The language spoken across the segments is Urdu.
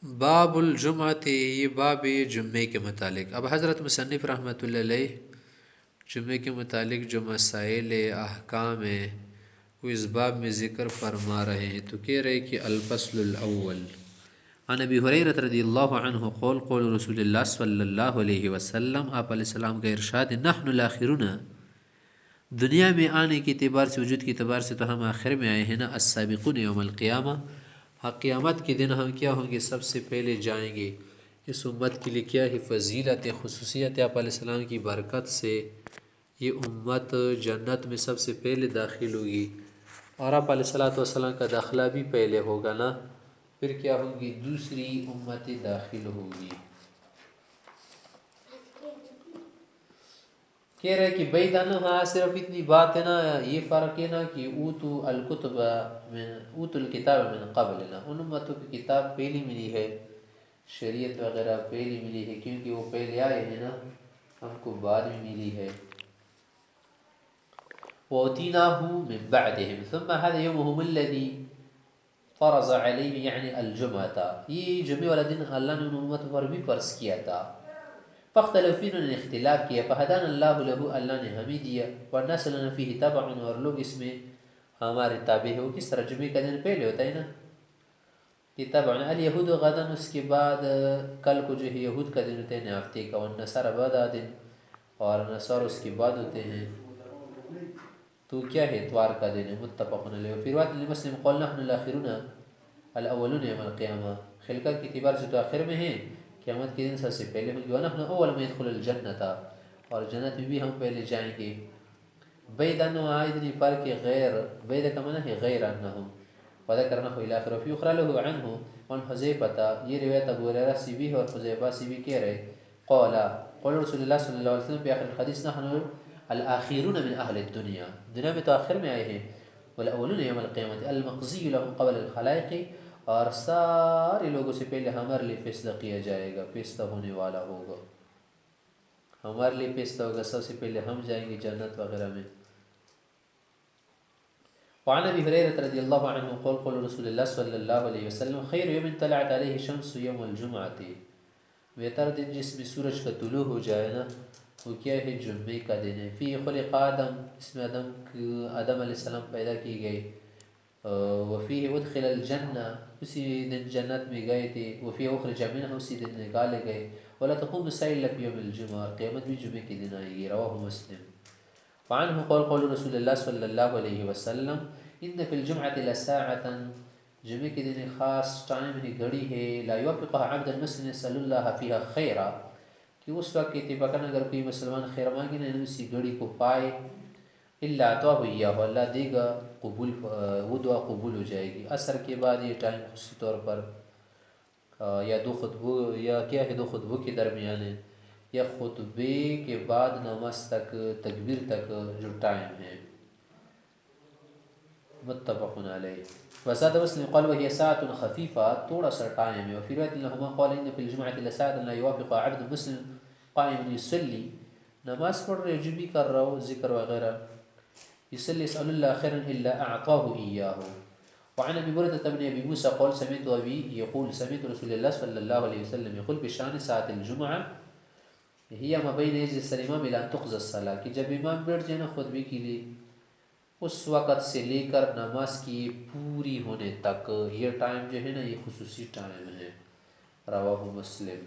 باب الجمعہ، یہ باب جمعے کے متعلق۔ اب حضرت مصنف رحمۃ اللہ علیہ جمعے کے متعلق جو مسائل احکام ہیں وہ اس باب میں ذکر فرما رہے ہیں، تو کہہ رہے کہ الفصل الاول عن ابی ہریرہ رضی اللہ عنہ قول قول رسول اللہ صلی اللہ علیہ وسلم، آپ علیہ السلام کا ارشاد، نحن الاخرون، دنیا میں آنے کے اعتبار سے، وجود کے اعتبار سے تو ہم آخر میں آئے ہیں نا، السابقون یوم القیامہ، قیامت کے دن ہم کیا ہوں گے؟ سب سے پہلے جائیں گے۔ اس امت کے لیے کیا ہے فضیلت، خصوصیت آپ علیہ السلام کی برکت سے یہ امت جنت میں سب سے پہلے داخل ہوگی، اور آپ علیہ السلام کا داخلہ بھی پہلے ہوگا نا، پھر کیا ہوگی؟ دوسری امتیں داخل ہوگی۔ کہہ رہے کہ بیدانہ، ہاں صرف اتنی بات ہے نا، یہ فرق ہے نا کہ اوتو الکتب من اوتو الکتاب من قبلنا، ان امتوں کی کتاب پہلی ملی ہے، شریعت وغیرہ پہلی ملی ہے، کیونکہ وہ پہلے آئے ہیں نا، ہم کو بعد میں ملی ہے۔ وَأُوتِينَاهُ مِن بَعْدِهِمْ ثُمَّ هَذَا يَوْمُهُمُ الَّذِي فرض علیہ، یعنی الجمعہ، یہ جمعہ والا دن اللہ نے ان امتوں پر بھی فرض کیا تھا۔ فاختلفوا فيه، انہوں نے اختلاف کیا، فہدانا اللہ له، اللہ نے ہمیں دیا، والناس لنا فيه تبع، اور لوگ اس میں ہمارے تابع ہے۔ وہ کس طرح؟ جمعہ کا دن پہلے ہوتا ہے نا، یہ تبع الیہود غدا، اس کے بعد کل کو جو ہے یہود کا دن ہوتا ہے نا ہفتے کا، والنصارى بعد دن، اور نصارى اس کے بعد ہوتے ہیں، تو کیا ہے؟ اتوار کا دن ہے۔ متفق علیہ۔ وفی روایت لمسلم قال نحن الاخرون الاولون یوم القیامہ، خلقت کے اعتبار سے تو آخر میں ہیں، قیامت کے دن سب سے پہلے ہوں گے۔ ونحن اول من يدخل الجنۃ، اور جنت میں بھی ہم پہلے جائیں گے۔ بید انه عائدنی پر کے غیر، بید کا معنی ہے غیر انہم، وذکر نحو الى آخر۔ وفی اخرى له عنہ عن حذیفہ، یہ روایت ابو ہریرہ سے بھی ہے اور حذیفہ سے بھی کہہ رہے، قال قول رسول اللہ صلی اللہ علیہ وسلم في آخر الحدیث، نحن الاخرون من اہل الدنیا، دنیا میں تو آخر میں آئے ہیں، والاولون یوم القیامت، المقضی لهم قبل الخلائق، اور سارے لوگوں سے پہلے ہمارے لیے فیصلہ کیا جائے گا، فیصلہ ہونے والا ہوگا، ہمارے لیے فیصلہ ہوگا، سب سے پہلے ہم جائیں گے جنت وغیرہ میں۔ وعن ابی ہریرہ رضی اللہ عنہ قول قول رسول اللہ صلی اللہ علیہ وسلم، خیر یوم طلعت علیہ الشمس یوم الجمعہ، بہتر دن جس میں سورج کا طلوع ہو جائے نا، وہ کیا ہے؟ جمعے کا دن ہے۔ فی خلق آدم، اس میں آدم علیہ السلام پیدا کی گئی۔ وفیہ ادخل الجنہ، اسی دن جنت میں گئے تھے۔ وفیہ اخرج منہ، اسی دن نکالے گئے۔ ولا تقوم الساعة الا في يوم الجمعہ، قیامت بھی جمعے کے دن آئے گی۔ رواہ مسلم۔ وعنہ قول قول رسول اللہ صلی اللہ علیہ وسلم، ان فی الجمعة لساعة، جمعے کے دن خاص ٹائم ہے، گھڑی ہے، لا یوفقها عبد المسلم يسأل اللہ فیها خیرا، کہ اس وقت اتفاقاً اگر کوئی مسلمان خیر مانگے نا، اسی گھڑی کو پائے، اللہ اعطاہ ایاہ، اللہ دے گا، قبول، وہ دعا قبول ہو جائے گی۔ عصر کے بعد یہ ٹائم خصوصی طور پر یا دو خطبوں، یا کیا ہے، دو خطبوں کے درمیان ہے، یا خطبے کے بعد نماز تک، تکبیر تک جو ٹائم ہے۔ متفق علیہ۔ وزاد مسلم قال وهي ساعة خفيفة، تھوڑا سا ٹائم ہے۔ وفي رواية لهما قال ان في الجمعة لساعة لا يوافق عبد مسلم قائم يصلي، نماز پڑھ رہے، جو بھی کر رہا ہو، ذکر وغیرہ، يصلي يسأل الله خيرا الا اعطاه اياه۔ وعن ابي بردة بن ابي موسى قال سمعت ابي يقول سمعت رسول الله صلى الله عليه وسلم يقول بشان ساعة الجمعة هي ما بين يجلس الامام الى ان تقضى الصلاة، کہ جب امام بیٹھ جائے نا خطبے کے لیے، اس وقت سے لے کر نماز کی پوری ہونے تک، یہ ٹائم جو ہے نا، یہ خصوصی ٹائم ہے۔ رواہ مسلم۔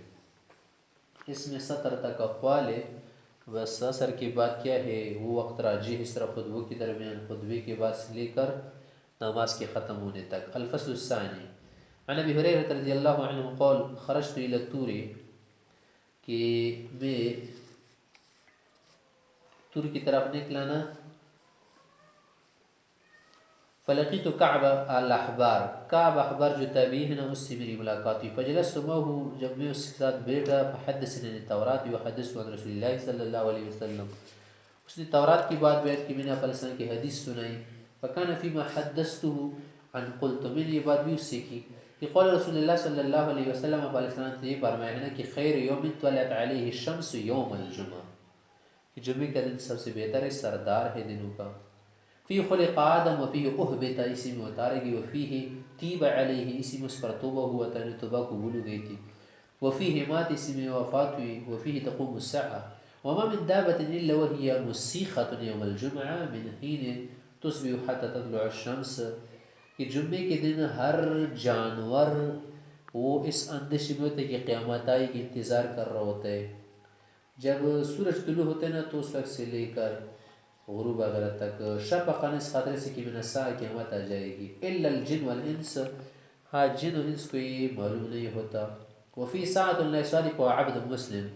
اس میں 17 تک اقوال ہے، بس اثر کے بعد کیا ہے، وہ وقت راجح، اس طرح خطبوں کے درمیان، خطبے کے بعد سے لے کر نماز کے ختم ہونے تک۔ الفصل الثانی عن ابی ہریرہ رضی اللہ عنہ قال خرجت الى الطور، کہ میں طور کی طرف نکلا نا، فلقیت کعب الاحبار، کعب احبار جو تابعی ہے نا، اس سے میری ملاقات ہوئی۔ فجلست معه، جب میں اس کے ساتھ بیٹھا، فحدثني التوراۃ وحدثت عن رسول اللہ صلی اللہ علیہ وسلم، اس نے تورات کی بات بیٹھ کے میں نے اپنے سلام کی حدیث سنائی۔ فکان فیما حدثته عن قلت، میں نے یہ بات بھی اس سے کی کہ قول رسول اللہ صلی اللہ علیہ وسلم، علیہ السلام نے یہ فرمایا ہے نا کہ خیر یوم طلعت علیہ الشمس یوم الجمعہ، کہ جمعہ کا دن سب سے بہتر ہے، سردار ہے دنوں کا۔ فی خلق آدم وفی احبت، اسی میں اتارے گی، وفی تیب علیہ، اسی میں اس پر توبہ ہوا تھا، توبہ قبول ہو گئی تھی، وفی مات، اسی میں وفات ہوئی، وفی تقوم الساعہ، وما من دابة الا وهي مسیخة یوم الجمعہ من حین تصبح حتى تطلع الشمس، کہ جمعے کے دن ہر جانور وہ اس اندیشے میں ہوتے کہ قیامت آئی کی انتظار کر رہا ہوتا ہے، جب سورج طلوع ہوتے نا تو اس وقت سے لے کر غروب وغیرہ تک، شفقاً اس خاطرے سے کہ من الساعہ قیامت آ جائے گی، الا الجن والانس، ہاں جن و انس کو یہ معلوم نہیں ہوتا، وفی ساعۃ لا يصادق عبد مسلم،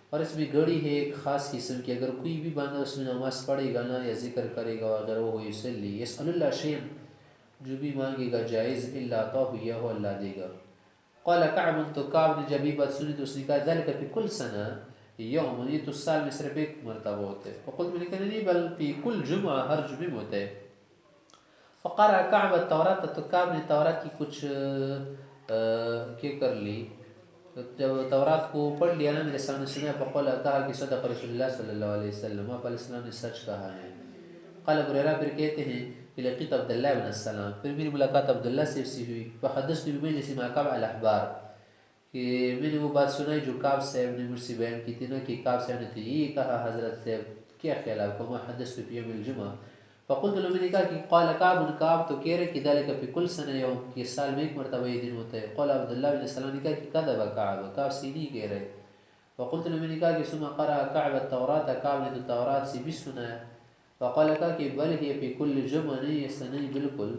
اور اس میں گھڑی ہے ایک خاص قسم کی، اگر کوئی بھی بندہ اس میں نماز پڑھے گا نا یا ذکر کرے گا اگر وہ یصلی یسأل اللہ شیئا، جو بھی مانگے گا جائز، الا اعطاہ یا اللہ دے گا۔ قال کعب، تو کعب نے جب یہ بات سنی تو اس نے کہا ذلك فی کل سنہ یوم، یہ تو سال میں صرف ایک مرتبہ ہوتے ہیں، فقلت، میں نے کہا نہیں بل فی کل جمعہ، ہر جمعے میں ہوتے ہیں۔ فقرأ کعب التورات، تو کعب نے تورات کی کچھ کیا کر لی، جب تورات کو پڑھ لیا نا میرے سامنے سنا، فقال، کہا کہ صدق رسول اللہ صلی اللہ علیہ وسلم، آپ علیہ السلام نے سچ کہا ہے۔ قال ابو ہریرہ پھر کہتے ہیں کہ لقیت عبداللہ بن السلام، پھر میری ملاقات عبداللہ سے ہوئی، فحدثت بمجلس مع کعب الاحبار، کہ میں نے وہ بات سنائی جو کعب صاحب نے مجھ سے بیان کی تھی نا، کہ کعب صاحب نے تو یہ کہا حضرت صاحب، کیا خیال آپ کو، ما حدثت فی یوم الجمعہ، فقلت له، میں نے کہا کہ قال کعب، کعب تو کہہ رہے کہ ذلك فی کل سنہ یوم، کہ سال میں ایک مرتبہ یہ دن ہوتا ہے۔ قال عبداللہ بن السلام نے کہا کہ کذب کعب، کعب سے نہیں کہہ رہے۔ فقلت له، میں نے کہا کہ ثم قرأ کعب التورات، کعب نے تو تورات سے بھی سنایا، فقال، کہا کہ بل ہی فی کل جمعہ، نہیں ایسا نہیں، بالکل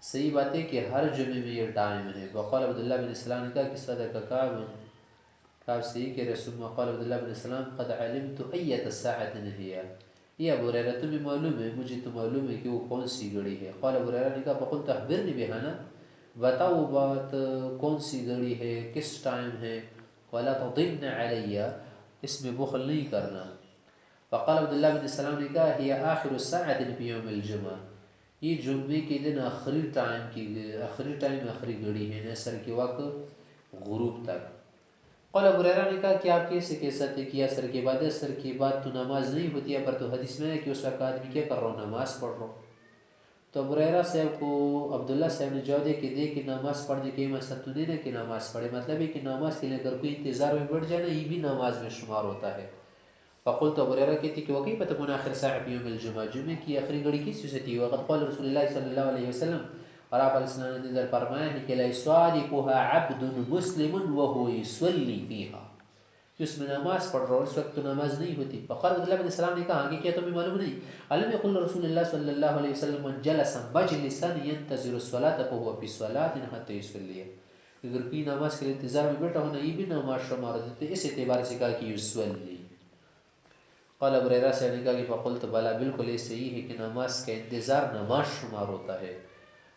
صحیح بات ہے کہ ہر جمعے میں یہ ٹائم ہے۔ وقال عبداللہ بن السلام نے کہا کہ صدق کعب، کعب صحیح کہہ رہے۔ ثم قال عبداللہ بن السلام قد علمت ایت الساعة هي، یہ ابو ہریرہ تمہیں معلوم ہے، مجھے تو معلوم ہے کہ وہ کون سی گھڑی ہے۔ قال ابو ہریرہ نے کہا فقلت اخبرنی بہا، نا بتاؤ وہ بات کون سی گھڑی ہے، کس ٹائم ہے، ولا تضن علی، اس میں بخل نہیں کرنا۔ فقال عبداللہ بن السلام نے کہا ہی آخر الساعة فی یوم الجمعہ، یہ جمعے کے دن آخری ٹائم کی، آخری ٹائم آخری گھڑی ہے، عصر کے وقت غروب تک۔ قال ابو ہریرہ نے کہا کہ آپ کیسے کہہ سکتے کہ عصر کے بعد، عصر کے بعد تو نماز نہیں ہوتی ہے، پر تو حدیث میں ہے کہ اس وقت آدمی کیا کر رہا ہوں، نماز پڑھ رہا ہوں۔ تو ابو ہریرہ صاحب کو عبداللہ صاحب نے جواب دیا کہ دیکھ کہ نماز پڑھنے کے مقصد تو نہیں ہے کہ نماز پڑھے، مطلب ہے کہ نماز کے لیے اگر کوئی انتظار میں بیٹھ جائے نا، یہ بھی نماز میں شمار ہوتا ہے۔ فقلت، ابو ہریرہ کہتے کہ وکیف تکون آخر ساعة فی یوم الجمعہ، جمعے کی آخری گھڑی کس چیز سے تھی، وقد قال رسول اللہ صلی اللہ علیہ وسلم، اور آپ علیہ السلام نے ادھر فرمایا ہے کہ لا يصادقها عبد مسلم وهو يصلي فيها، کہ اس میں نماز پڑھ رہا ہوں اس وقت تو نماز نہیں ہوتی۔ فقال عبداللہ بن السلام نے کہا کہ کیا تمہیں معلوم نہیں، علم یقول رسول اللہ صلی اللہ علیہ وسلم من جلس مجلسا ينتظر الصلاة فهو في صلاة حتى يصلي، اگر کوئی نماز کے لیے انتظار میں بیٹھا ہونا، یہ بھی نماز شمار ہوتی ہے، اس اعتبار سے کہا کہ یصلی۔ قال ابو ہریرہ سے نے کہا کہ فقلت بلا، بالکل ایسے ہی ہے کہ نماز کا انتظار نماز شمار ہوتا ہے۔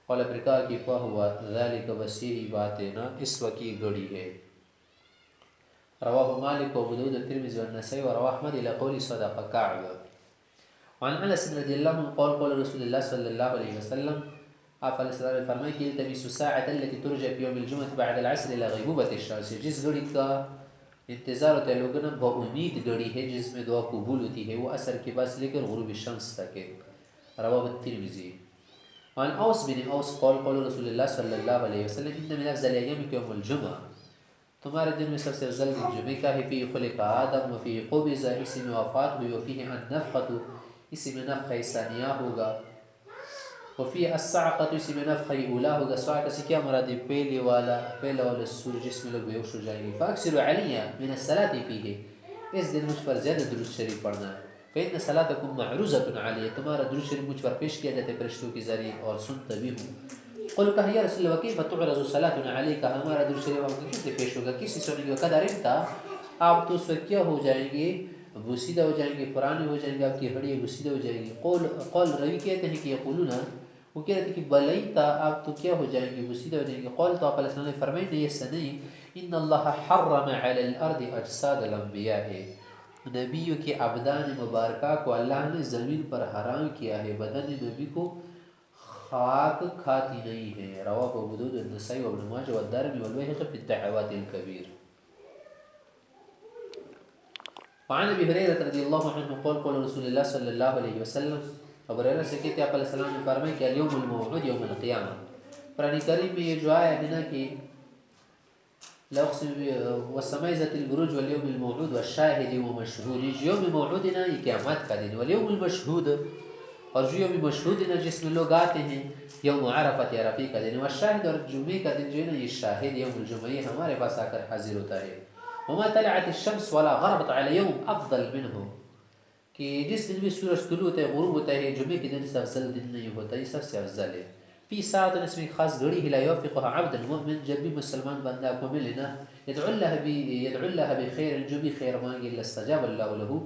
قال پھر کہا کہ فہو ذلك، بس یہی بات ہے نا، اس وقت یہ گھڑی ہے۔ رواه مالك وابو داود والترمذي والنسائي ورواه احمد الى قول صدق كعب۔ وعن انس رضی اللہ عنہ قال قال رسول اللہ صلی اللہ علیہ وسلم، آپ علیہ السلام نے فرمایا کہ التمسوا الساعة التي ترجى في يوم الجمعة بعد العصر الى غیبوبة الشمس، جس گھڑی کا انتظار ہوتا ہے لوگوں نے، وہ امید گھڑی ہے جس میں دعا قبول ہوتی ہے، وہ عصر کے بعد سے لے کر غروب الشمس تک ہے۔ رواه الترمذی۔ وعن اوس بن اوس قال قال رسول اللہ صلی اللہ علیہ وسلم ان من افضل ایامکم یوم الجمعہ، تمہارے دن میں سب سے افضل دن جمعہ کا ہے، فی خلق آدم وفی قبض، اسی میں وفات ہوئی، وفی النفخۃ، اسی میں نفخہ ثانیہ ہوگا، وفی الصعقۃ، اسی میں نفخہ اولا ہوگا۔ صعقہ سے کیا مراد ہے، پہلا والا سور جس میں لوگ بے ہوش ہو جائیں گے۔ فاکثروا علی من الصلاۃ فیہ، اس دن مجھ پر زیادہ درود شریف پڑھنا ہے، فإن صلاتکم معروضۃ علی، تمہارا درود شریف مجھ پر پیش کیا جاتا ہے فرشتوں کے ذریعے، اور سنتا بھی ہوں۔ قل کہا یا رسول اللہ وکیف تعرض صلاتنا علیک، ہمارا درود شریف آپ کو کیسے پیش ہوگا، کسی سنیں گے، قد علمت، آپ تو اس وقت کیا ہو جائیں گے، بوسیدہ ہو جائیں گے، پرانے ہو جائیں گے، آپ کی ہڈیاں بوسیدہ ہو جائیں گی۔ قول روی کہتے ہیں کہ یقولون، وہ کہہ رہے تھے کہ بلیتا، آپ تو کیا ہو جائیں گے، بوسیدہ ہو جائیں گے۔ قول تو آپ علیہ السلام نے فرمایا نہیں، ایسا نہیں، ان اللہ حرم علی الارض اجساد الانبیاء، نبیوں کے ابدان مبارکہ کو اللہ نے زمین پر حرام کیا ہے، بدن نبی کو خاک کھاتی نہیں ہے۔ رواہ ابو داود والنسائی وابن ماجہ والدارمی والبیہقی فی الدعوات الکبیر۔ وعن ابی ہریرہ رضی اللہ عنہ قال قال رسول اللہ صلی اللہ علیہ وسلم، ابو ہریرہ سے کہتے ہیں آپ علیہ السلام نے فرمایا کہ الیوم الموعود یوم القیامہ. قرآن کریم میں یہ جو آیا ہے نا کہ والسماء ذات البروج واليوم الموعود والشاهد ومشهود، یوم موعود نا یہ قیامت کا دن، والیوم المشہود اور جو یوم مشہود نا جس میں لوگ آتے ہیں، یوم عرفت یا رفیع کا دن، والشاہد اور جمعے کا دن جو ہے نا یہ شاہد یوم الجمعہ یہ ہمارے پاس آ کر حاضر ہوتا ہے. وما طلعت الشمس ولا غربت على يوم افضل منه، کہ جس دن بھی سورج طلوع ہوتا ہے غروب ہوتا ہے جمعے کے دن سے افضل دن نہیں ہوتا، یہ سب سے افضل ہے. فی ساعت اس میں خاص گھڑی ہے لا یوفقها عبد المؤمن، جب بھی مسلمان بندہ کو ملے نا یدعو اللہ بخیر، جو بھی خیر مانگے اللہ استجاب اللہ له،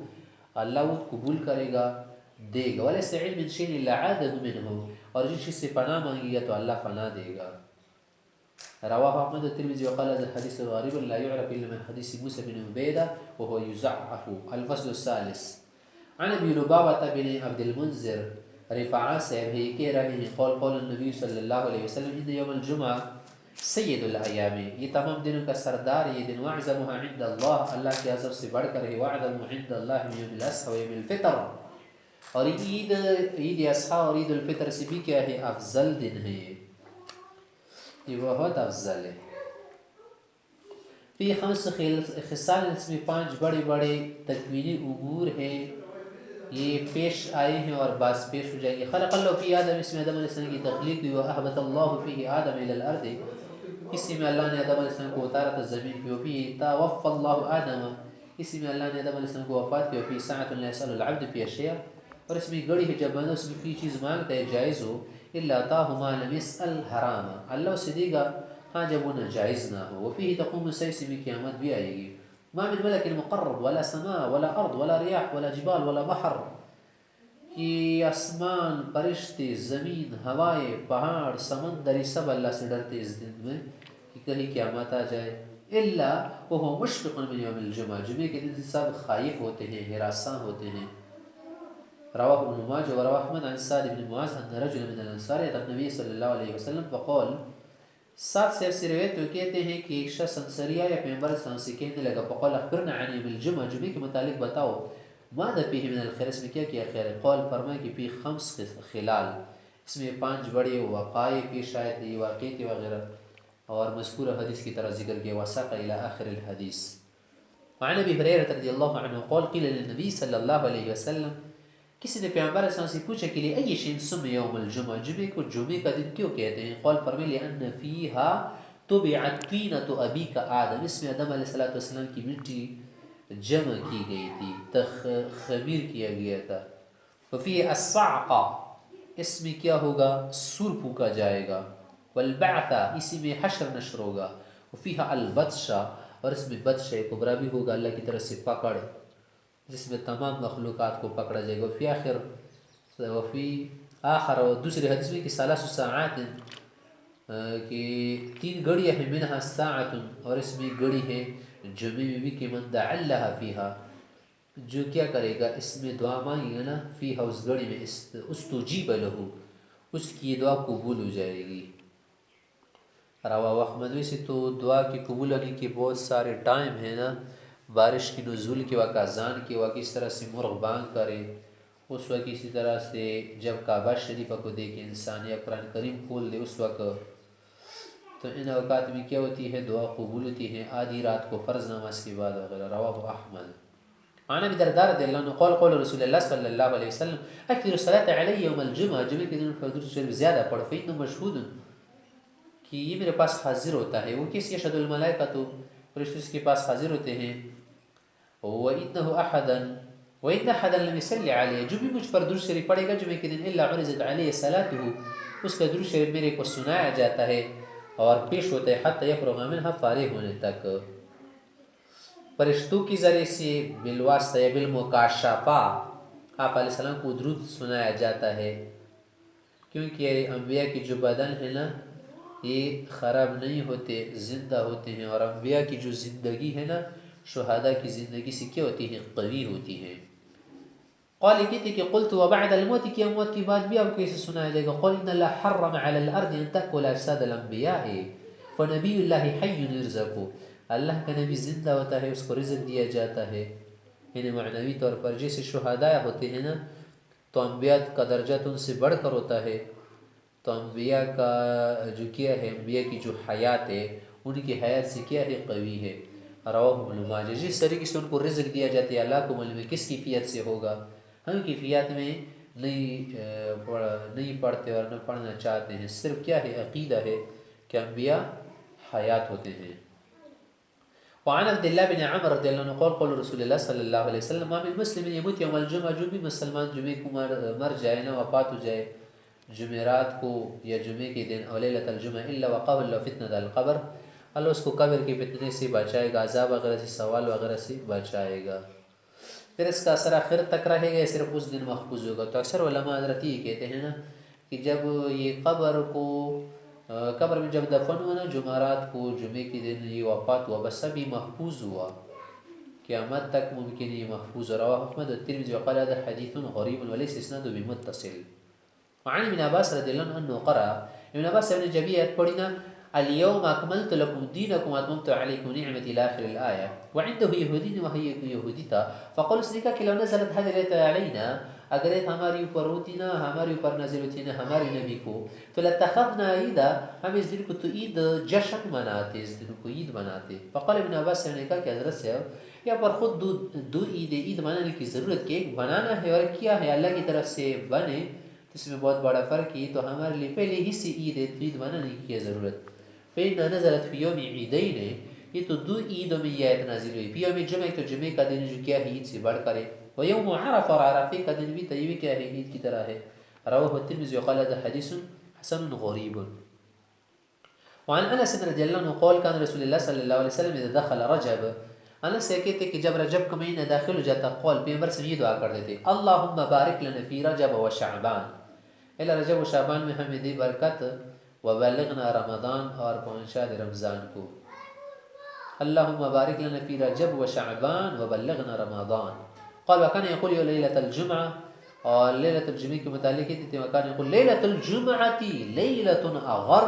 اللہ وہ قبول کرے گا دے گا. وَلَيْسَ عِلْمٍ شَيْءٍ إِلَّا عَادَهُ مِنْهُ، اور جس چیز سے پناہ مانگے گا تو اللہ پناہ دے گا. رواه احمد الترمذي وقال هذا الحديث غريب لا يعرف الا من حديث موسى بن عبيده وهو يزعف. الفصل الثالث عن ابي لبابة بن عبد المنذر رفاعہ سے بھی کہہ رہے ہیں قول النبی صلی اللہ علیہ وسلم ان یوم الجمعہ سید الایام، یہ تمام دنوں کا سردار یہ دن، واعظمها عند اللہ، اللہ کے عظم سے بڑھ کر ہے، واعظم عند اللہ من یوم الاضحى و یوم الفطر، اور عید اضحیٰ اور عید الفطر سے بھی کیا ہے افضل دن ہے، یہ بہت افضل ہے. فی خمس خصال، اس میں 5 بڑے بڑے تکوینی امور ہیں، یہ پیش آئے ہیں اور بعض پیش ہو جائیں گے. خلق اللہ فی آدم، اس میں آدم علیہ السلام کی تخلیق ہوئی، واحبط اللہ فی آدم الی الارض، اسی میں اللہ نے آدم علیہ السلام کو اتارا تھا زمین پہ. وفی توفى اللہ آدم، اسی میں اللہ نے آدم علیہ السلام کو وفات کی. وفی ساعۃ لا یسأل العبد فی اشیاء، اور اس میں گھڑی ہے جب بندہ اس میں کوئی چیز مانگتا ہے جائز ہو، الا اعطاہ ما لم يسأل حراما، اللہ اسے دے گا ہاں جب وہ ناجائز نہ ہو. وفیہ تقوم الساعة، اسی میں قیامت بھی آئے گی. ما من ملک مقرب ولا سماء ولا ارض ولا ریاح ولا جبال ولا بحر، کہ آسمان، فرشتے، زمین، ہوائیں، پہاڑ، سمندر، یہ سب اللہ سے ڈرتے اس دن میں کہ کہیں قیامت آ جائے. الا وهو مشفق من یوم الجمعہ، جمعے کے دن سب خائف ہوتے ہیں، ہراساں ہوتے ہیں. رواہ ابن ماجہ ورواه احمد عن سعد بن معاذ ان رجل من الانصار اتى النبي صلی اللہ علیہ وسلم فقال، ساتھ سے ایسی روایت تو کہتے ہیں کہ ایک شخص انصاری آیا پیغمبر صلی اللہ علیہ وسلم سے کہنے لگا فقال اخبرنا عن یوم الجمعہ، جمعے کے متعلق بتاؤ. ماذا فیہ من الخیر، اس میں کیا کیا خیر ہے؟ قال، فرمایا کہ فی خمس خلال، اس میں 5 بڑے وقائع پیش آئے تھے، واقعے وغیرہ، اور مذکورہ حدیث کی طرح ذکر کیا. وساق الى آخر الحدیث. وعن ابی ہریرہ رضی اللہ عنہ قال قیل للنبی صلی اللہ علیہ وسلم، کسی نے پیغمبر صلی اللہ علیہ وسلم سے پوچھا کہ لیے ای شیء سمي یوم الجمعہ، جمعے کو جمعے کا دن کیوں کہتے ہیں؟ قال، فرمایا لأن فیہا طبعت طینۃ ابیک آدم، اس میں آدم علیہ السلام کی مٹی جمع کی گئی تھی، خمیر کیا گیا تھا. وفی الصعقہ، اس میں کیا ہوگا سور پھونکا جائے گا. والبعثہ، اسی میں حشر نشر ہوگا. وفیہا البطشہ، اور اس میں بطشہ کبریٰ بھی ہوگا، اللہ کی طرف سے پکڑ جس میں تمام مخلوقات کو پکڑا جائے گا. وفی آخر، اور دوسری حدیث میں کہ ثلاث ساعات، کہ 3 گھڑیاں ہیں، منہا ساعت، اور اس میں گھڑی ہے جمعے میں بھی کہ من دعا اللہ فیہا، جو کیا کرے گا اس میں دعا مانگے گا نا، فیہا اس گھڑی میں، استجیب لہو، اس کی دعا قبول ہو جائے گی. رواہ احمد. ویسے تو دعا کی قبول ہونے کے بہت سارے ٹائم ہیں نا، بارش کی نزول کے وقت، اذان کے وقت، اس طرح سے مرغ بانگ کرے اس وقت، اسی طرح سے جب کعبہ شریفہ کو دیکھے انسان یا قرآن کریم کھول دے اس وقت، تو ان اوقات میں کیا ہوتی ہے دعا قبول ہوتی ہے. آدھی رات کو فرض نماز کے بعد وغیرہ. رواہ احمد. عن ابی درداء رضی اللہ عنہ قال قول رسول اللہ صلی اللہ علیہ وسلم اکثر الصلاۃ علی یوم الجمعہ، جمعے کے دن پر درود شریف زیادہ پڑھ. فإنه مشہود، کہ یہ میرے پاس حاضر ہوتا ہے. وہ کس یشهد الملائکۃ، فرشتے اس کے پاس حاضر ہوتے ہیں. وإنه أحدا وإن أحدا لم يصلي عليه، جو بھی مجھ پر درود شریف پڑھے گا جمعے کے دن، إلا عرضت عليه صلاته، اس کا درود شریف میرے کو سنایا جاتا ہے اور پیش ہوتا ہے، حتی یفرغ منها، فارغ ہونے تک، فرشتوں کی ذریعے سے بالواسطہ یا بالمکاشفہ آپ علیہ السلام کو درود سنایا جاتا ہے. کیونکہ انبیاء کی جو بدن ہے نا یہ خراب نہیں ہوتے، زندہ ہوتے ہیں، اور انبیاء کی جو زندگی ہے نا شہداء کی زندگی سے کیا ہوتی ہے قوی ہوتی ہے. قال، کہتے کہ قلت وبعد الموت، کی موت کی بعد بھی آپ کو اسے سنایا جائے گا. قال ان اللہ حرم علی الارض ان تاکل اجساد الانبیاء فنبی اللہ حی یرزق، اللہ کا نبی زندہ ہوتا ہے، اس کو رزق دیا جاتا ہے، یعنی معنوی طور پر. جیسے شہداء ہوتے ہیں نا تو انبیاء کا درجہ تو ان سے بڑھ کر ہوتا ہے، تو انبیاء کا جو کیا ہے، انبیاء کی جو حیات ہے ان کی حیات سے کیا ہے، قوی ہے۔ رواہ ابن ماجہ۔ جس طریقے سے ان کو رزق دیا جاتا ہے، اللہ کو معلوم ہے کس کیفیت سے ہوگا، ہم کیفیت میں نہیں پڑھتے اور نہ پڑھنا چاہتے ہیں، صرف کیا ہے، عقیدہ ہے کہ انبیاء حیات ہوتے ہیں۔ وعن عبد الله بن عمر رضی اللہ عنہ قال قال رسول اللہ صلی اللہ علیہ وسلم ما من مسلم يموت يوم الجمعہ، جو بھی مسلمان جمعے کو مر جائے نا، وفات ہو جائے جمعرات کو یا جمعے کے دن اور لیلۃ الجمعہ، الا وقاه الله فتنة القبر، اللہ اس کو قبر کے فتنے سے بچائے گا، عذاب وغیرہ سے، سوال وغیرہ سے بچائے گا، پھر اس کا اثر آخر تک رہے گا، صرف اس دن محفوظ ہوگا۔ تو اکثر علماء حضرت یہ کہتے ہیں نا کہ جب یہ قبر میں جب دفن ہوا نا، جمعرات کو، جمعے کے دن یہ وفات ہوا، بس سب یہ محفوظ ہوا، قیامت تک ممکن یہ محفوظ رواہ احمد والترمذی وقال هذا حدیث غریب وليس اسناده بمتصل۔ وعن ابن عباس رضی اللہ عنہ قرأ، ابن عباس نے جب یہ آیت پڑھی نا، اليوم اکملت لكم دینکم واتممت علیکم نعمتی الى آخر الآیہ، وعنده یہودی وہی ایک یہودی تھا، فقال اس نے کہا کہ لو نزلت هذه الآیت علینا، اگر ایک ہماری اوپر ہوتی نا، ہماری اوپر نازل ہوتی نا ہمارے نبی کو، تو لاتخذنا عیدا، ہم اس دن کو تو عید جشن مناتے، اس دن کو عید مناتے۔ فقال ابن عباس نے کہا کہ حضرت صاحب یہاں پر خود دو عید منانے کی ضرورت، کہ ایک بنانا ہے اور کیا ہے اللہ کی طرف سے بنے، تو اس میں بہت بڑا فرق ہے، تو ہمارے لیے پہلے ہی سے عید بنانے کی ضرورت۔ فإنها نزلت في يوم عیدین، یہ تو دو عیدوں میں یہ آیت نازل ہوئی، فی یوم جمعہ، تو جمعہ کا دن جو کیا ہے عید سے بڑھ کر ہے، ویوم عرفہ، اور عرفے کا دن بھی تیوی کیا ہے، عید کی طرح ہے۔ رواہ الترمذی وقال هذا حدیث حسن غریب۔ وعن انس رضی اللہ عنہ قال كان رسول اللہ صلی اللہ علیہ وسلم اذا دخل رجب، انس سے کہتے کہ جب رجب کا مہینہ داخل ہو جاتا، قال پیغمبر سے یہ دعا کرتے تھے، اللہم بارک لنا فی رجب و شعبان، اللہ رجب و شعبان میں ہمیں دے برکت، وبلغنا رمضان، اور پہنچا دے رمضان کو، اللہم بارک لنا فی رجب و شعبان وبلغنا رمضان۔ قال وکان یقول لیلۃ الجمعہ، اور لیلۃ الجمعہ کے متعلق کہتے تھے، وکان یقول لیلۃ الجمعۃ لیلۃ اغر،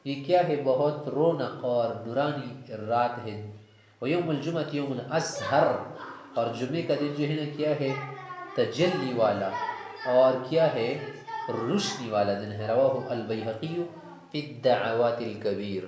یہ کیا ہے، بہت رونق اور نورانی رات ہے، ویوم الجمعۃ یوم ازہر، اور جمعے کا دن جو ہے نا کیا ہے، تجلی والا اور کیا ہے، روشنی والا دن ہے۔ رواہ البیہقی فی الدعوات الکبیر۔